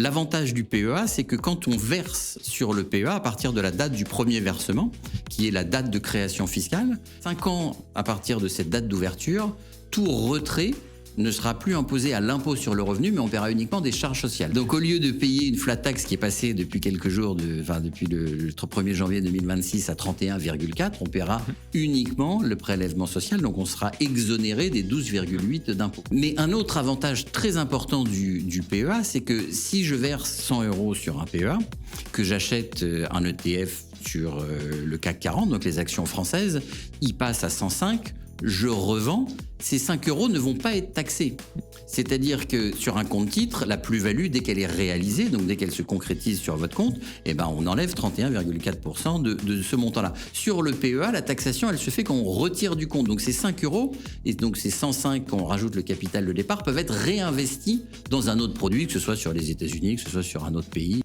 L'avantage du PEA, c'est que quand on verse sur le PEA, à partir de la date du premier versement, qui est la date de création fiscale, 5 ans à partir de cette date d'ouverture, tout retrait ne sera plus imposé à l'impôt sur le revenu, mais on paiera uniquement des charges sociales. Donc au lieu de payer une flat tax qui est passée depuis quelques jours, depuis le 1er janvier 2026 à 31,4, on paiera uniquement le prélèvement social, donc on sera exonéré des 12,8 d'impôt. Mais un autre avantage très important du PEA, c'est que si je verse 100 € sur un PEA, que j'achète un ETF sur le CAC 40, donc les actions françaises, il passe à 105, je revends, ces 5 € ne vont pas être taxés. C'est-à-dire que sur un compte titre, la plus-value, dès qu'elle est réalisée, donc dès qu'elle se concrétise sur votre compte, eh ben on enlève 31,4% de ce montant-là. Sur le PEA, la taxation, elle se fait quand on retire du compte. Donc ces 5 € et donc ces 105 quand on rajoute le capital de départ peuvent être réinvestis dans un autre produit, que ce soit sur les États-Unis, que ce soit sur un autre pays.